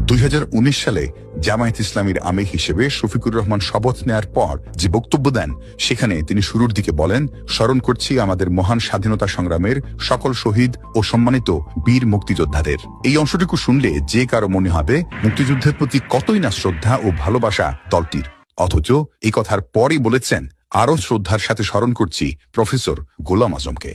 2019 সালে জামায়াত ইসলামীর আমির হিসেবে শফিকুর রহমান শপথ নেয়ার পর যে বক্তব্য দেন, সেখানে তিনি শুরুর দিকে বলেন, স্মরণ করছি আমাদের মহান স্বাধীনতা সংগ্রামের সকল শহীদ ও সম্মানিত বীর মুক্তিযোদ্ধাদের। এই অংশটুকু শুনলে যে কারো মনে হবে মুক্তিযুদ্ধের প্রতি কতই না শ্রদ্ধা ও ভালোবাসা দলটির। অথচ এই কথার পরই বলেছেন, আরও শ্রদ্ধার সাথে স্মরণ করছি প্রফেসর গোলাম আজমকে।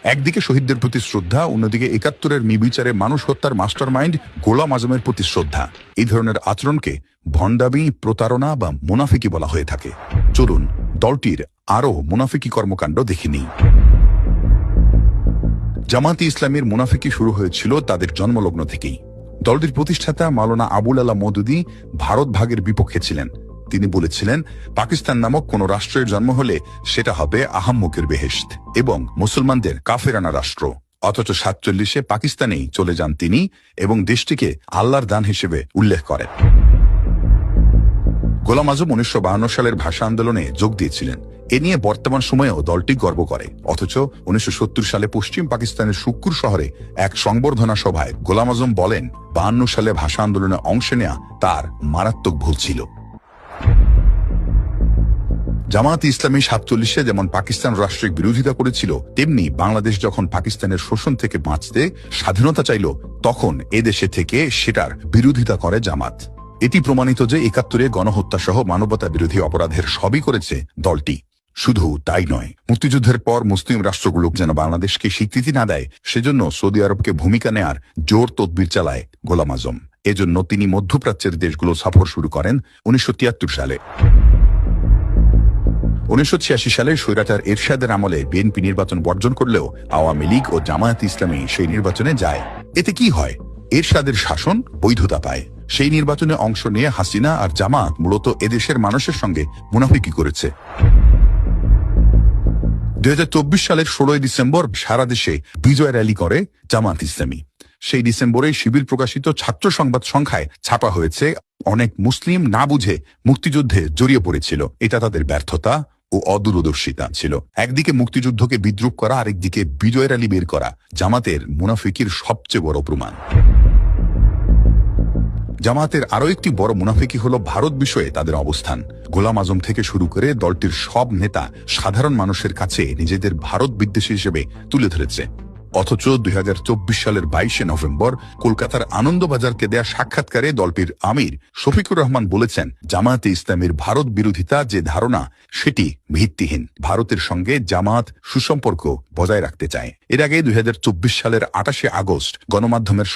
একদিকে শহীদদের প্রতি শ্রদ্ধা, অন্যদিকে ৭১-এর নির্বিচারে মানুষ হত্যার মাস্টার মাইন্ড গোলাম আজমের প্রতি শ্রদ্ধা। এই ধরনের আচরণকে ভণ্ডামি, প্রতারণা বা মুনাফিকি বলা হয়ে থাকে। চলুন দলটির আরও মুনাফিকি কর্মকাণ্ড দেখে নিই। জামায়াতে ইসলামীর মুনাফিকি শুরু হয়েছিল তাদের জন্মলগ্ন থেকেই। দলটির প্রতিষ্ঠাতা মাওলানা আবুল আলা মওদুদী ভারত ভাগের বিপক্ষে ছিলেন। তিনি বলেছিলেন, পাকিস্তান নামক কোন রাষ্ট্রের জন্ম হলে সেটা হবে আহাম্মকের বেহেশত এবং মুসলমানদের কাফেরানা রাষ্ট্র। অথচ 47-এ পাকিস্তানেই চলে যান তিনি এবং দেশটিকে আল্লাহর দান হিসেবে উল্লেখ করেন। গোলাম আজম 1952 সালের ভাষা আন্দোলনে যোগ দিয়েছিলেন। এ নিয়ে বর্তমান সময়েও দলটি গর্ব করে। অথচ 1970 সালে পশ্চিম পাকিস্তানের শুক্কুর শহরে এক সংবর্ধনা সভায় গোলাম আজম বলেন, 52 সালে ভাষা আন্দোলনে অংশ নেয়া তার মারাত্মক ভুল ছিল। জামায়াতে ইসলামী 47-এ যেমন পাকিস্তান রাষ্ট্রের বিরোধিতা করেছিল, তেমনি বাংলাদেশ যখন পাকিস্তানের শোষণ থেকে বাঁচতে স্বাধীনতা চাইল, তখন এদেশে থেকে সেটার বিরোধিতা করে জামাত। এটি প্রমাণিত যে ৭১-এ গণহত্যা সহ মানবতা বিরোধী অপরাধের সবই করেছে দলটি। শুধু তাই নয়, মুক্তিযুদ্ধের পর মুসলিম রাষ্ট্রগুলো যেন বাংলাদেশকে স্বীকৃতি না দেয়, সেজন্য সৌদি আরবকে ভূমিকা নেয়ার জোর তদবির চালায় গোলাম আজম। এজন্য তিনি মধ্যপ্রাচ্যের দেশগুলো সফর শুরু করেন 1973 সালে। 1986 সালে স্বৈরাচার এরশাদের আমলে বিএনপি নির্বাচন বর্জন করলেও আওয়ামী লীগ ও জামায়াত ইসলামী সেই নির্বাচনে যায়। এতে কি হয়? এরশাদের শাসন বৈধতা পায়। সেই নির্বাচনে অংশ নিয়ে হাসিনা আর জামায়াত মূলত এদেশের মানুষের সঙ্গে মুনাফিকি করেছে। 2024 সালের 16 ডিসেম্বর সারা দেশে বিজয় র্যালি করে জামায়াত ইসলামী। সেই ডিসেম্বরে শিবির প্রকাশিত ছাত্র সংবাদ সংখ্যায় ছাপা হয়েছে, অনেক মুসলিম না বুঝে মুক্তিযুদ্ধে জড়িয়ে পড়েছিল। এটা তাদের ব্যর্থতা ও অদূরদর্শিতা ছিল। একদিকে মুক্তিযুদ্ধকে বিদ্রুপ করা, আরেকদিকে বিজয় র্যালি বের করা জামাতের মুনাফিকির সবচেয়ে বড় প্রমাণ। জামাতের আরো একটি বড় মুনাফিকি হলো ভারত বিষয়ে তাদের অবস্থান। গোলাম আজম থেকে শুরু করে দলটির সব নেতা সাধারণ মানুষের কাছে নিজেদের ভারত বিদ্বেষী হিসেবে তুলে ধরেছে। অথচ 2024 সালের 22 নভেম্বর কলকাতার আনন্দবাজারকে দেয়া সাক্ষাৎকারে দলটির আমির শফিকুর রহমান বলেছেন, জামায়াতে ইসলামীর ভারত বিরোধিতা যে ধারণা, সেটি ভিত্তিহীন। ভারতের সঙ্গে জামায়াত সুসম্পর্ক বজায় রাখতে চায়। এর আগে 2024 সালের 28 আগস্ট গণমাধ্যমের